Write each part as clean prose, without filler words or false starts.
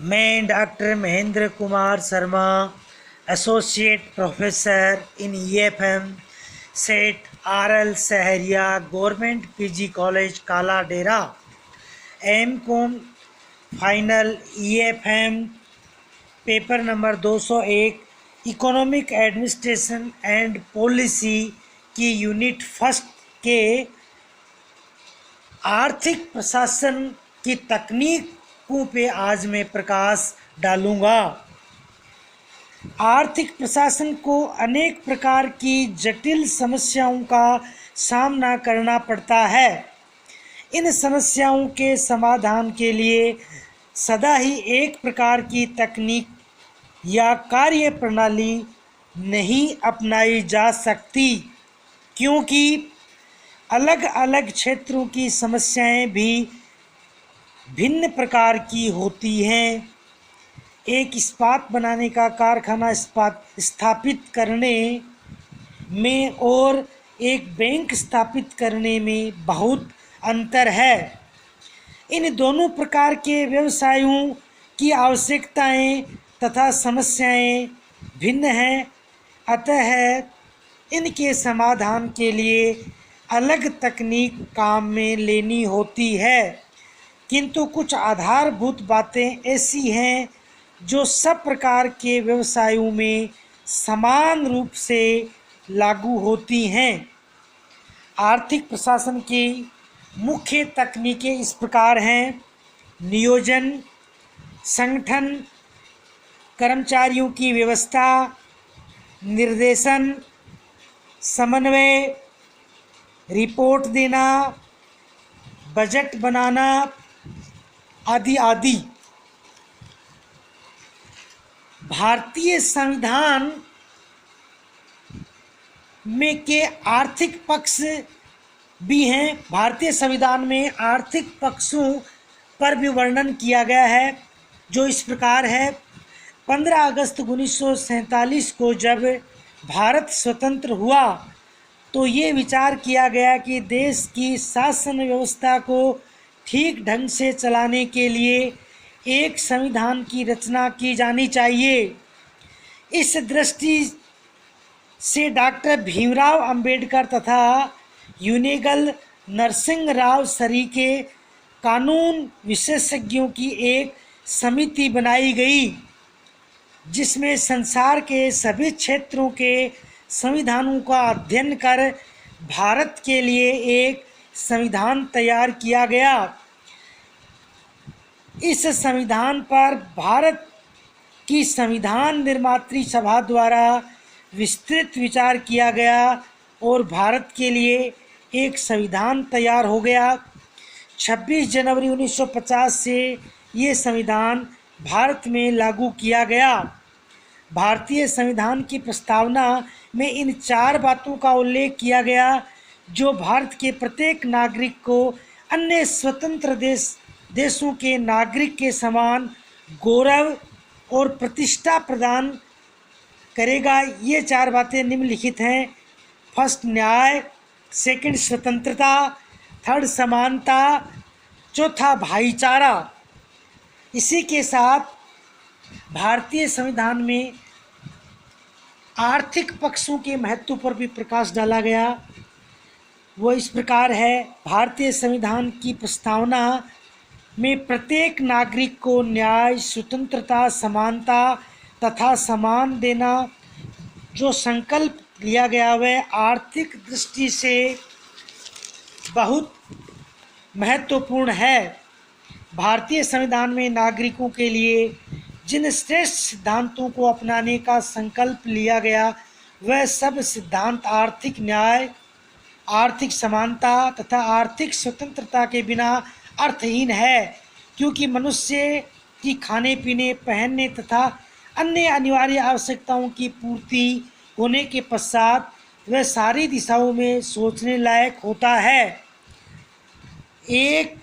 मैं doctor Mahendra Kumar Sharma, associate professor in EFM Seth RL Saharia government PG college Kaladera, M Com final EFM paper number 201 economic administration and policy की unit first के आर्थिक प्रशासन की तकनीकों पे आज मैं प्रकाश डालूंगा। आर्थिक प्रशासन को अनेक प्रकार की जटिल समस्याओं का सामना करना पड़ता है। इन समस्याओं के समाधान के लिए सदा ही एक प्रकार की तकनीक या कार्य प्रणाली नहीं अपनाई जा सकती, क्योंकि अलग अलग क्षेत्रों की समस्याएं भी भिन्न प्रकार की होती हैं। एक इस्पात बनाने का कारखाना स्थापित करने में और एक बैंक स्थापित करने में बहुत अंतर है। इन दोनों प्रकार के व्यवसायों की आवश्यकताएं तथा समस्याएं भिन्न हैं, अतः इनके समाधान के लिए अलग तकनीक काम में लेनी होती है। किंतु कुछ आधारभूत बातें ऐसी हैं जो सब प्रकार के व्यवसायों में समान रूप से लागू होती हैं। आर्थिक प्रशासन की मुख्य तकनीकें इस प्रकार हैं: नियोजन, संगठन, कर्मचारियों की व्यवस्था, निर्देशन, समन्वय, रिपोर्ट देना, बजट बनाना आदि आदि। भारतीय संविधान में के आर्थिक पक्ष भी हैं। भारतीय संविधान में आर्थिक पक्षों पर भी वर्णन किया गया है, जो इस प्रकार है। 15 अगस्त 1947 को जब भारत स्वतंत्र हुआ तो ये विचार किया गया कि देश की शासन व्यवस्था को ठीक ढंग से चलाने के लिए एक संविधान की रचना की जानी चाहिए। इस दृष्टि से डॉक्टर भीमराव अंबेडकर तथा यूनेगल नरसिंह राव सरीके कानून विशेषज्ञों की एक समिति बनाई गई, जिसमें संसार के सभी क्षेत्रों के संविधानों का अध्ययन कर भारत के लिए एक संविधान तैयार किया गया। इस संविधान पर भारत की संविधान निर्मात्री सभा द्वारा विस्तृत विचार किया गया और भारत के लिए एक संविधान तैयार हो गया। 26 जनवरी 1950 से ये संविधान भारत में लागू किया गया। भारतीय संविधान की प्रस्तावना में इन 4 बातों का उल्लेख किया गया जो भारत के प्रत्येक नागरिक को अन्य स्वतंत्र देशों के नागरिक के समान गौरव और प्रतिष्ठा प्रदान करेगा। ये 4 बातें निम्नलिखित हैं: फर्स्ट, न्याय; सेकंड, स्वतंत्रता; थर्ड, समानता; चौथा, भाईचारा। इसी के साथ भारतीय संविधान में आर्थिक पक्षों के महत्व पर भी प्रकाश डाला गया। वो इस प्रकार है: भारतीय संविधान की प्रस्तावना में प्रत्येक नागरिक को न्याय, स्वतंत्रता, समानता तथा सम्मान देना जो संकल्प लिया गया वह आर्थिक दृष्टि से बहुत महत्वपूर्ण है। भारतीय संविधान में नागरिकों के लिए जिन श्रेष्ठ सिद्धांतों को अपनाने का संकल्प लिया गया वह सब सिद्धांत आर्थिक न्याय, आर्थिक समानता तथा आर्थिक स्वतंत्रता के बिना अर्थहीन है, क्योंकि मनुष्य की खाने पीने, पहनने तथा अन्य अनिवार्य आवश्यकताओं की पूर्ति होने के पश्चात वह सारी दिशाओं में सोचने लायक होता है। एक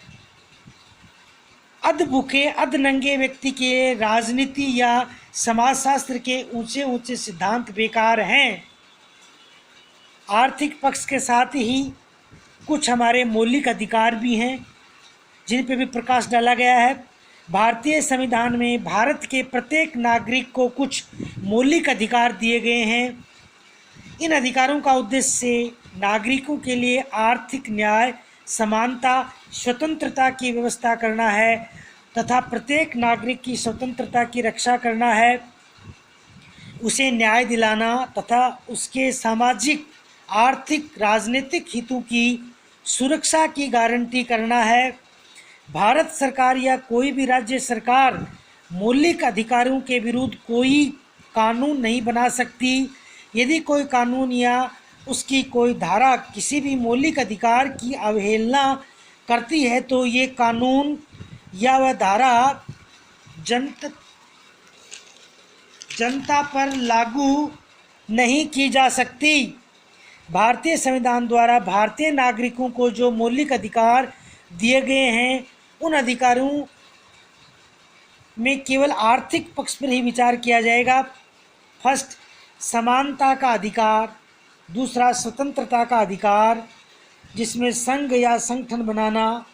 अधभूखे अधनंगे व्यक्ति के राजनीति या समाजशास्त्र के ऊंचे ऊंचे सिद्धांत बेकार हैं। आर्थिक पक्ष के साथ ही कुछ हमारे मौलिक अधिकार भी हैं जिन पर भी प्रकाश डाला गया है। भारतीय संविधान में भारत के प्रत्येक नागरिक को कुछ मौलिक अधिकार दिए गए हैं। इन अधिकारों का उद्देश्य नागरिकों के लिए आर्थिक न्याय, समानता, स्वतंत्रता की व्यवस्था करना है तथा प्रत्येक नागरिक की स्वतंत्रता की रक्षा करना है, उसे न्याय दिलाना तथा उसके सामाजिक, आर्थिक, राजनीतिक हितों की सुरक्षा की गारंटी करना है। भारत सरकार या कोई भी राज्य सरकार मौलिक अधिकारों के विरुद्ध कोई कानून नहीं बना सकती। यदि कोई कानून या उसकी कोई धारा किसी भी मौलिक अधिकार की अवहेलना करती है तो ये कानून या वह धारा जनता पर लागू नहीं की जा सकती। भारतीय संविधान द्वारा भारतीय नागरिकों को जो मौलिक अधिकार दिए गए हैं उन अधिकारों में केवल आर्थिक पक्ष पर ही विचार किया जाएगा। फर्स्ट, समानता का अधिकार। दूसरा, स्वतंत्रता का अधिकार, जिसमें संघ या संगठन बनाना,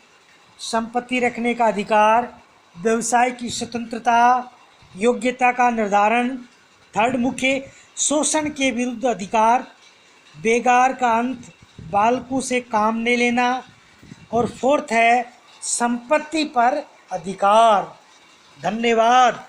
संपत्ति रखने का अधिकार, व्यवसाय की स्वतंत्रता, योग्यता का निर्धारण। थर्ड, मुख्य शोषण के विरुद्ध अधिकार, बेगार का अंत, बालकों से काम नहीं लेना। और फोर्थ है संपत्ति पर अधिकार। धन्यवाद।